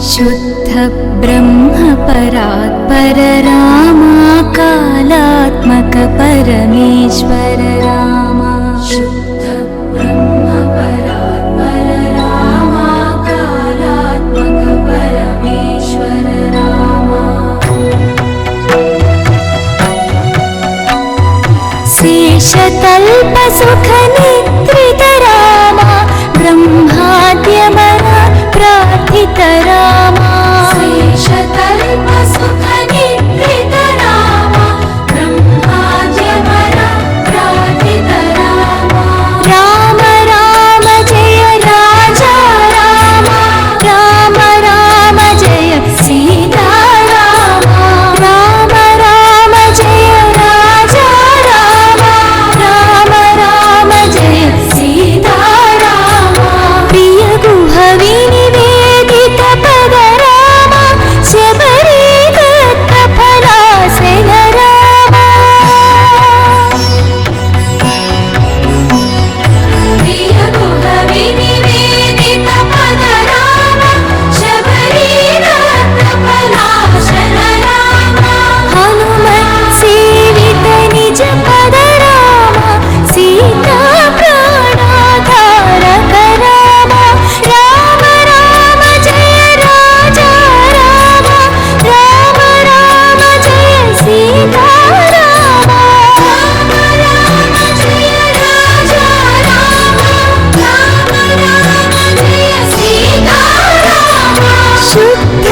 शुद्ध ब्रह्म परात्पर रामा कालात्मक परमेश्वर रामा शुद्ध ब्रह्म परात्पर रामा कालात्मक परमेश्वर रामा शेषतल्प सुख निद्रित रामा ब्रह्माद्यमर प्रार्थित रामा शेषतल्प सुख निद्रित रामा ब्रह्माद्यमर प्रार्थित रामा राम राम जय राजा रामा राम राम जय सीता रामा राम राम जय राजा रामा राम राम जय सीता रामा प्रिय गुहवि निवेदित पद रामा शबरी दत्त फलासन रामा प्रिय गुहवि निवेदित पद रामा शबरी दत्त फलासन रामा हनुमत् सेवित निज पद रामा सीता प्राणाधारक रामा राम राम जय राजा रामा राम राम जय सीता रामा राम राम जय राजा रामा राम राम जय सीता रामा शुद्ध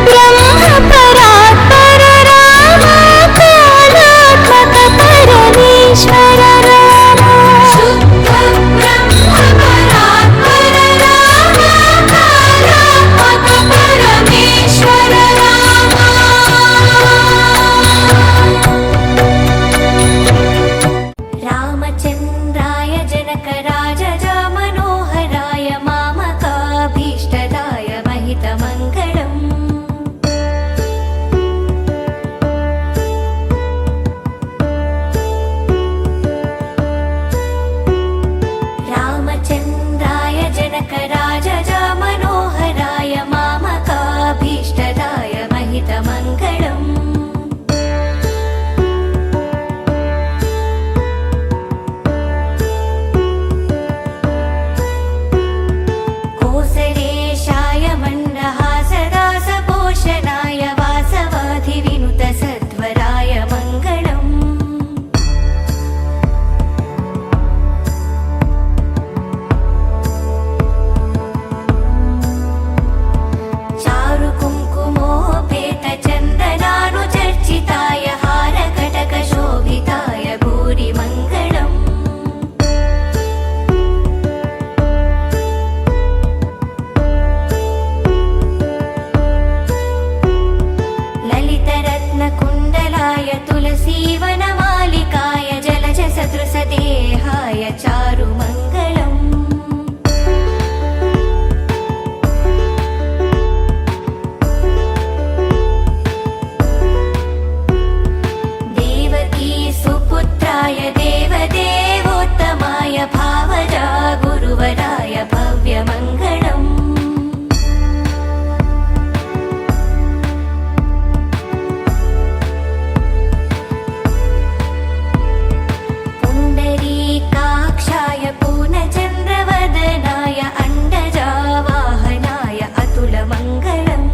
ब्रह्म परात्पर रामा कालात्मक परमेश्वर रामा शुद्ध ब्रह्म परात्पर रामा कालात्मक परमेश्वर रामा रामचन्द्राय जनकराज मनोहराय मामकाभीष्टदाय महितमङ्गलम् रामचन्द्राय जनकराज मनोहराय मामकाभीष्टदाय महितमङ्गलम् कोसलेशाय मण्डहासदासपोषणाय वासवाधिविनुत सध्वराय मङ्गलम् चारुकुङ्कुमोपेत चन्दनानुचर्चिताय हारकटकशोभिताय भूरिमङ्गलम् ललितरत्नकुण्डलाय तुलसीवनमालिकाय जलजसदृशदेहाय चारुमङ्गलम् देवकी सुपुत्राय देवदेवोत्तमाय भावजा गुरुवराय भव्यमङ्गलम् पुण्डरीकाक्षाय पूर्णचन्द्रवदनाय अण्डजावाहनाय अतुलमङ्गलम्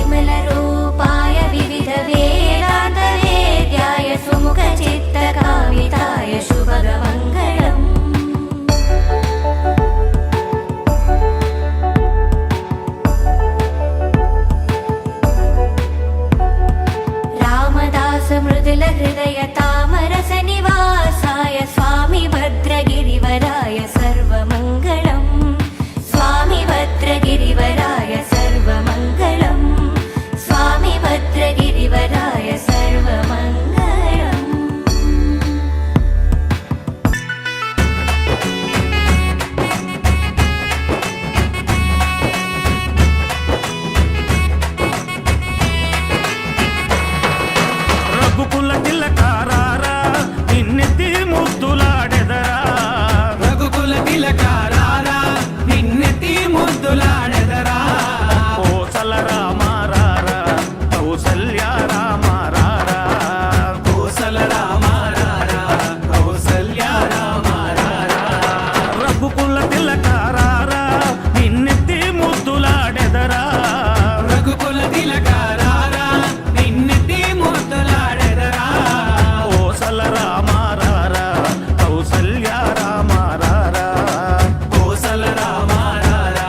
विमलरूपाय विविधवेदान्तवेद्याय सुमुखचित्तकामिताय शुभगमङ्गलम् रामदास मृदुल हृदय तामरस निवासाय स्वामी भद्रगिरिवराय सर्वमङ्गलम् स्वामी भद्रगिरिवराय सर्वमङ्गलम् स्वामी भद्रगिरिवराय सर्वमङ्गलम् రఘుకుల తిలకారా కౌసల్య రామ రారా కోసల రామ రారా కౌసల్య రామ రారా రఘుకుల తిలక రారా నిన్నెత్తి ముద్దులాడెదరా రఘుకుల తిలక రారా నిన్నెత్తి ముద్దులాడెదరా కోసల రామ రారా కౌసల్య రామ రారా కోసల రామ రారా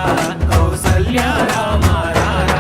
కౌసల్య రామ రారా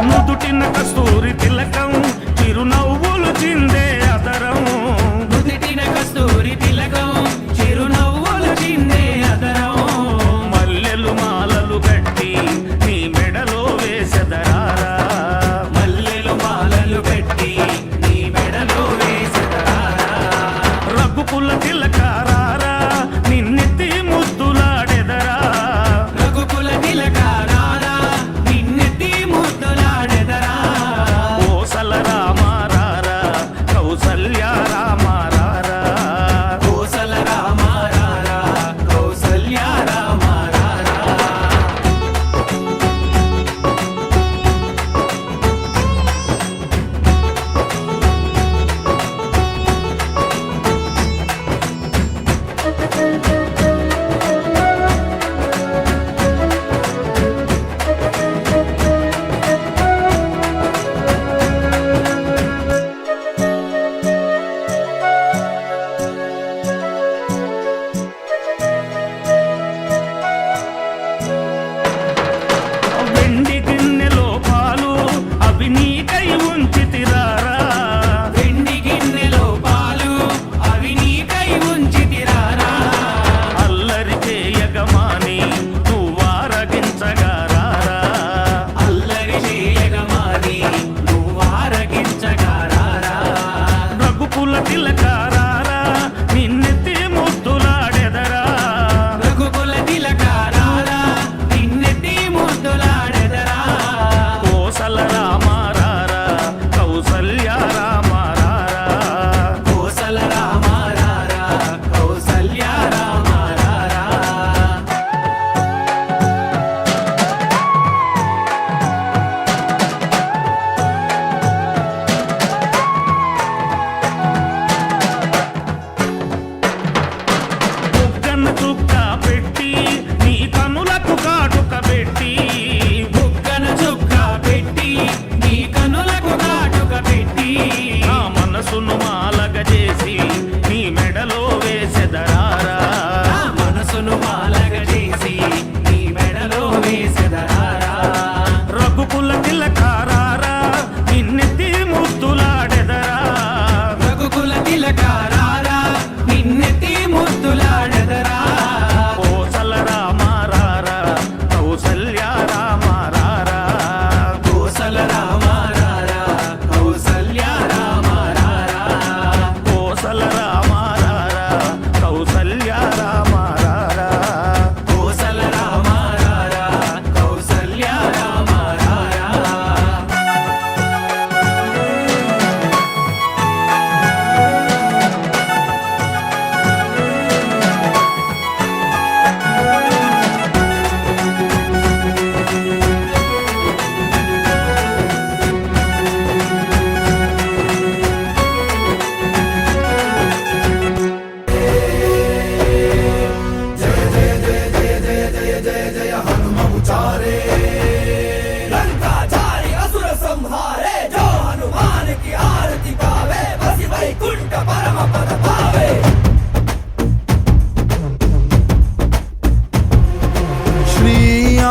నుదుటిన కస్తూరి తిలకం చిరునవ్వులు చిందే అదరం నుదిటిన కస్తూరి తిలకం చిరునవ్వులు చిందే అదరం మల్లెలు మాలలు గట్టి నీ మెడలో వేసెదరారా మల్లెలు మాలలు పెట్టి నీ మెడలో వేసెదరారా రఘుకుల తిలక రారా నిన్నెత్తి ముద్దులాడెదరా రఘుకుల తిలక రారా నిన్నెత్తి ముద్దులాడెదరా కోసల రామ రారా కౌసల్య రామ రారా కోసల రామ రారా కౌసల్య రామ రారా వెండి గిన్నెలో పాలు అవి నీకై ఉంచితిరారా వెండి గిన్నెలో పాలు అవి నీకై ఉంచితిరారా అల్లరి చేయగమాని నువ్వారగించగారారా అల్లరి చేయగమాని నువ్వారగించగారారా రఘుకుల తిలక రారా నిన్నెత్తి ముద్దులాడెదరా రఘుకుల తిలక రారా నిన్నెత్తి ముద్దులాడెదరా కోసల రామ రారా కౌసల్య రామ రారా కోసల రామ రారా కౌసల్య రామ రారా బుగ్గన చుక్క పెట్టి నీ కనులకు కాటుక పెట్టి బుగ్గన చుక్క పెట్టి నీ కనులకు కాటుక పెట్టి నా మనసును మాలగ చేసి నీ మెడలో వేసెదరారా నా మనసును మాలగ చేసి నీ మెడలో వేసెదరారా రఘుకుల తిలక రారా నిన్నెత్తి ముద్దులాడెదరా రఘుకుల తిలక రారా నిన్నెత్తి ముద్దులాడెదరా కోసల రామ రారా కౌసల్య రామ రారా కోసల రామ రారా కౌసల్య రామ రారా కోసల రామ రారా కౌసల్య రామ రారా కోసల రామ రారా కౌసల్య రామ రారా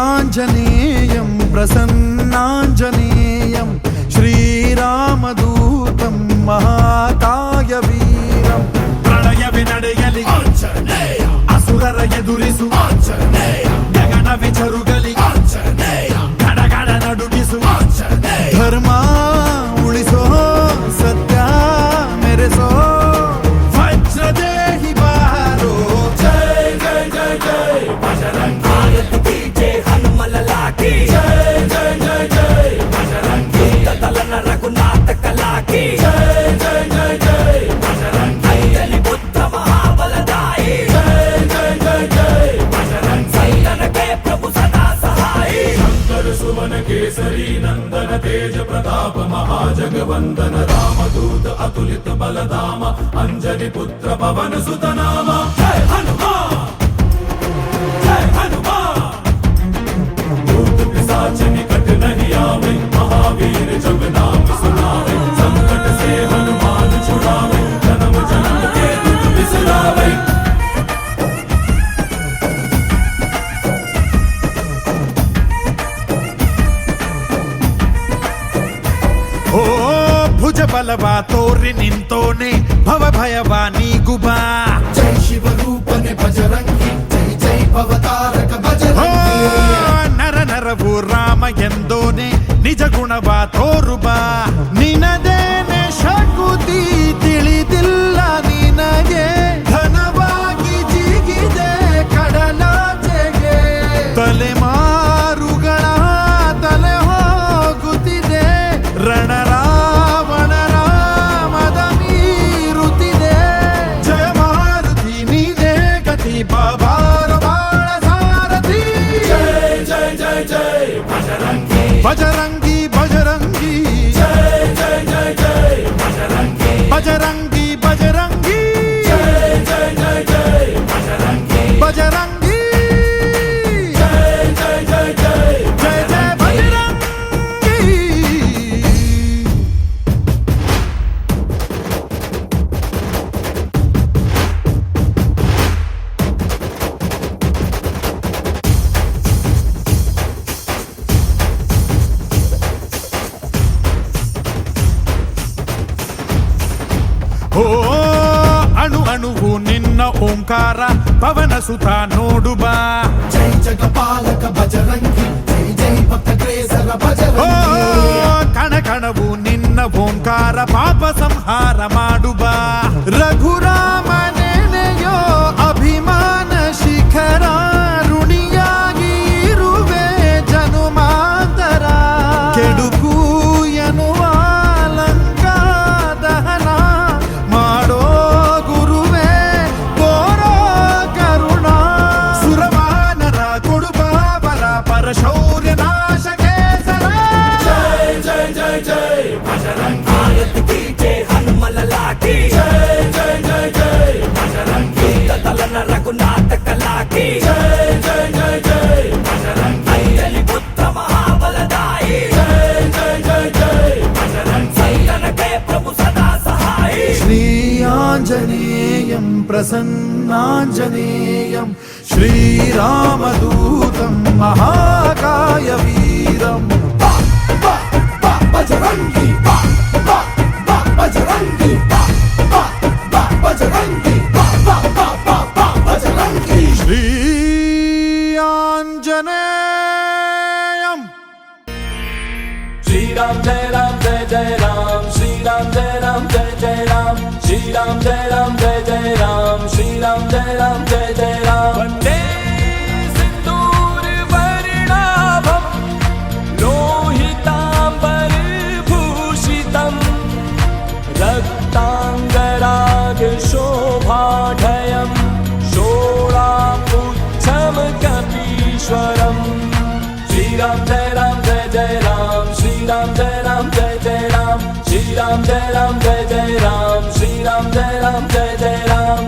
ఆంజనేయం ప్రసన్నాంజనేయం శ్రీరామదూతం మహాకాయ వీరం ಪ್ರಳಯ ವಿನಡೆಯಲಿ ಅಸುರರ ಎದುರಿಸು ಗಗನ ವಿಚರುಗಲಿ ಗಡಗಡ ನಡುಗಿಸು तेज प्रताप महाजगवंदन रामदूत अतुलित बलधाम अंजनी पुत्र पवन सुत नाम जय हनुमान जय हनुमान भूत पिशाच निकट नहीं आवे महावीर जब नाम सुनावे संकट से हनुमान छुड़ावे जन्म जन्म के दुख बिसरावे ಓ ಭುಜ ಬಲವ ತೋರಿ ನಿಂತೋನೆ ಭವ ಭಯವ ನೀಗುಬಾ जय शिव रूपने बजरंगी जय जय भवतारक ಓ बजरंगी ನರ ನರವು ರಾಮ ಎಂದೋನೆ ನಿಜ ಗುಣವ ತೋರುಬಾ ನಿನದೇನೆ ಶಕುತಿ ತಿಳಿದಿಲ್ಲ ನಿನಗೆ ಘನವಾಗಿ ಜಿಗಿದೆ ಕಡಲಾಚೆಗೆ ತಲೆಮಾರುಗಳ ತಲೆ ಹೋಗುತ್ತಿದೆ ರಣರಾವಣ ರಾಮದ ಮೀರುತ್ತಿದೆ ಜಯ ಮಾರುತಿ ನೀನೇ ಗತಿ ಬಾಬಾರ ಬಾಳ ಸಾರಥಿ जय जय जय जय बजरंगी ಬಜರಂಗಿ ಬಜರಂಗಿ जय जय जय जय बजरंगी ಬಜರಂಗಿ ಬಜರಂಗಿ जय जय जय जय बजरंगी ಬಜರಂಗಿ जय जय जय जय ಜಯ ಜಯ ಬಜರಂಗಿ ಓ ಅಣು ಅಣುವು ನಿನ್ನ ಓಂಕಾರ ಪವನ ಸುತ ನೋಡುಬಾ जय जगपालक बजरंगी जय जय भक्तग्रेसर ಓ बजरंगी ಕಣ ಕಣವು ನಿನ್ನ ಓಂಕಾರ ಪಾಪ ಸಂಹಾರ ಮಾಡುಬಾ ರಘುರಾಮನೆನೆಯೋ ಅಭಿಮಾನ ಶಿಖರ ಋಣಿಯಾಗಿ ಇರುವೆ ಜನುಮಾಂತರ ಕೆಡುಕು ಎನ್ನುವ ಲಂಕಾ ದಹನ ಮಾಡೋ ಗುರುವೇ ತೋರೋ ಕರುಣ ಸುರವಾನರ ಕೊಡುಬಾಬಲ ಪರಶೌರ್ಯ ನಾಶ ಕೇಸರ जय जय जय जय बजरंगी आरत कीजे हनुमल लाठी जय जय जय जय बजरंगी तलन रघुनाथ कलाकी जय जय जय जय बजरंगी अंजलि पुत्र महाबलदाई जय जय जय जय बजरंगी संतन के प्रभु सदा सहाय ಶ್ರೀ ಆಂಜನೇಯಂ ಪ್ರಸನ್ನಾಂಜನೇಯಂ ಶ್ರೀರಾಮದೂತಂ ಮಹಾಕಾಯ ವೀರಂ बजरंगी बजरंगी बजरंगी बजरंगी ಶ್ರೀ ಆಂಜನೇಯಂ श्री राम जय राम जय जय राम श्री राम जय राम जय जय राम श्री राम जय राम जय जय राम श्री राम जय राम जय जय राम वंदे सिंदूर वर्णाभं लोहितांबर भूषितं रक्तांगराग शोभाढयं शोणापुच्छं कपीश्वरम् श्री राम जय राम जय जय राम श्री राम जय राम जय जय राम श्री राम जय राम जय जय राम श्री राम जय राम जय जय राम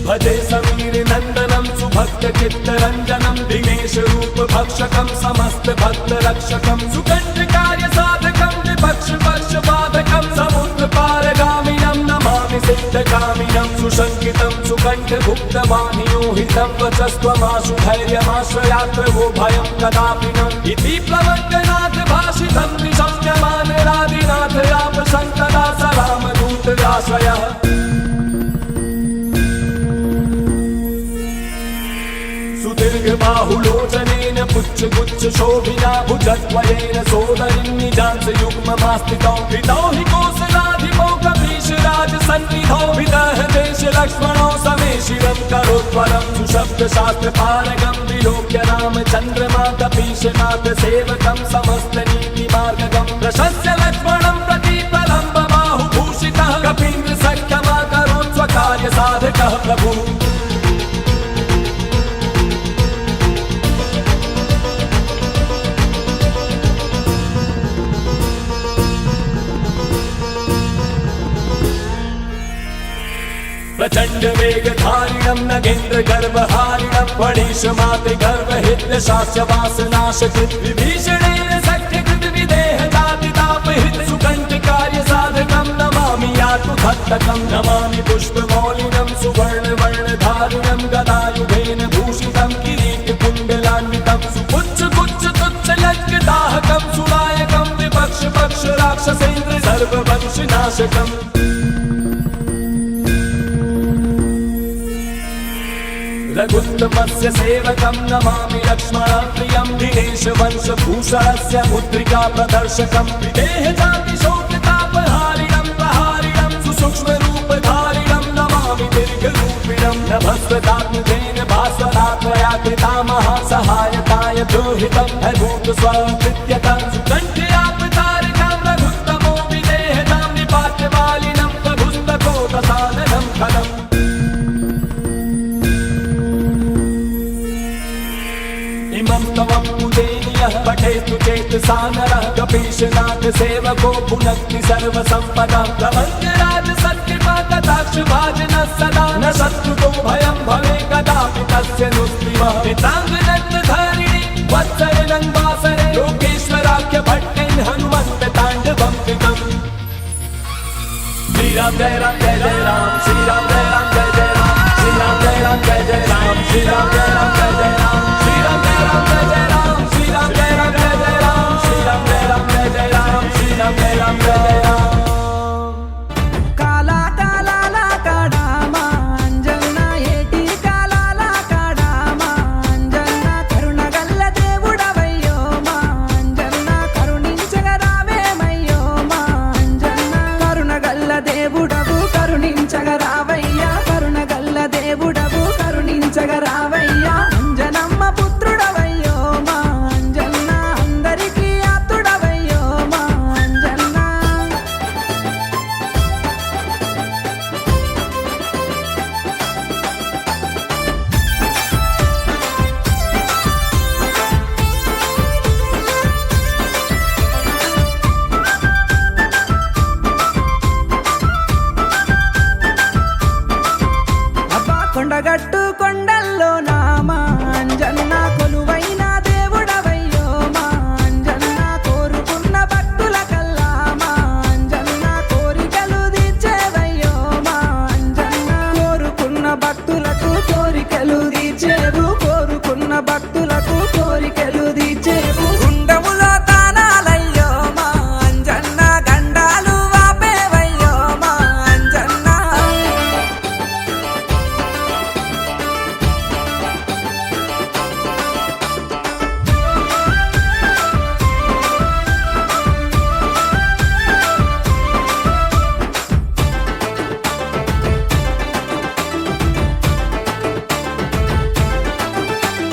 भजे समीर नंदनम सुभक्त चित्तरंजनम दिनेश रूप भक्षकम समस्त भक्त रक्षकम सुकंठ कार्य साधकम विपक्ष पक्ष बाधकम समुद्र पारगामिनं नमामि सिद्धकामिनं सुशंकितं सुकंठ भुक्तवानियो हितं वचस्त्वमाशु धैर्यमाश्रयात्र वो भयं कदापि न इति प्लवङ्गनाथ भाषितं निशम्यमान राधिनाथ आप शङ्करा स रामदूत आश्रयः सुदीर्घ बाहुलोचनेन पुच्छ गुच्छ शोभिना भुजद्वयेन सोदरीं निजांस युग्ममास्थितौ हितौ हि कोसलाधिपौ कपीश राज सन्निधौ विदः देश लक्ष्मणौ समे शिरं करोत्वरं सुशब्द शास्त्र पारगं विलोक्य रामचन्द्रमा कपीशनाथ सेवकं समस्त नीति मार्गगं प्रशस्य लक्ष्मणं प्रति प्रलम्ब बाहुभूषितः कपीन्द्र सख्यमाकरोत् स्वका नः प्रभु प्रचंड वेगधारिणं नगेन्द्र गर्वहारिणं फणीशमाते गर्वहित शास्य वासनाशकृत विभीषणेन सख्यकृत विदेह जातितापहित सुकंटकार्य साधकं नमामि यातु भक्तकं नमामि पुष्पमौलिनं सुवर्णवर्णधारिणं गदायुधेन भूषितं किरीटकुण्डलान्वितं सुपुच्छ गुच्छ तुच्छ लङ्कदाहकं सुनायकं विपक्ष पक्ष राक्षसेन्द्र सर्ववंशनाशकम् रघुत्तमस्य सेवकं नमामि लक्ष्मणप्रियं दिनेशवंशभूषणस्य मुद्रिका प्रदर्शकं विदेह जाति शोकतापहारिणं प्रहारिणं सुसूक्ष्मरूपधारिणं नमामि दीर्घरूपिणं नभस्वतात्मजेन भास्वरात्मया कृता महासहायताय द्रोहितं भूतस्वकृत्यतं सुकण्ठयापतारकं रघुत्तमो विदेहतां निपात्यमालिनं प्रभुस्तकोटसादनं खलम् इमं तवं पूजनीयः पठेतु चेतसा नरः कपीशनाथ सेवको भुनक्ति सर्वसम्पदां प्रमङ्गराज सत्कृपा कटाक्ष भाजनः सदा न शत्रुतो भयं भवे कदापि तस्य नुस्तिमः पिताङ्गरत्नधारिणि वत्सरनं वासरे लोकेश्वराख्य भट्टेन हनुमन्त ताण्डवं कृतम् श्रीराम जय राम जय जय राम श्रीराम जय राम जय जय राम श्रीराम जय राम जय जय राम श्रीराम जय राम जय जय राम श्रीराम जय राम जय जय राम श्रीराम जय राम जय जय राम श्रीराम जय राम जय जय राम श्रीराम जय राम जय जय राम काला काला काडामा अंजन्ना ఏటి కాలాల కాడామా అంజన్న కరుణగల్ల దేవుడవయ్యో మా అంజన్న కరుణించగరావేమయ్యో మా అంజన్న కరుణగల్ల దేవుడవు కరుణించగరావయ్యా కరుణగల్ల దేవుడవు కరుణించగరావయ్యా అంజనమ్మ పుత్రుడవయ్యో మా అంజన్న అందరికీ ఆప్తుడవయ్యో మా అంజన్న అబ్బా కొండగట్టు కొండల్లో నామా అంజన్న కొలువైన దేవుడవయ్యో మా అంజన్న కోరుకున్న భక్తుల కల్లా మా అంజన్న కోరికలు తీర్చేవయ్యో మా అంజన్న కోరుకున్న భక్తులకు కోరికలు తీర్చేవు కోరుకున్న భక్తులకు కోరికలు తీర్చేవు గుండములో తానాలయ్యో మా అంజన్న గండాలు వాపేవయ్యో మా అంజన్న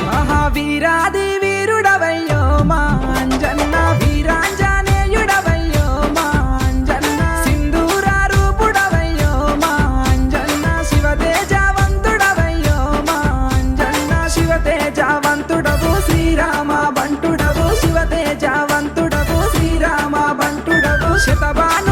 మహావీరాది వీరుడవయ్యో మా అంజన్న వీరాంజనేయుడవయ్యో మా అంజన్న సింధూర రూపుడవయ్యో మా అంజన్న శివతేజవంతుడవయ్యో మా అంజన్న శివతేజవంతుడవు శ్రీరామ బంటుడవు శివతేజవంతుడవు శ్రీరామ బంటుడవు శతబాణ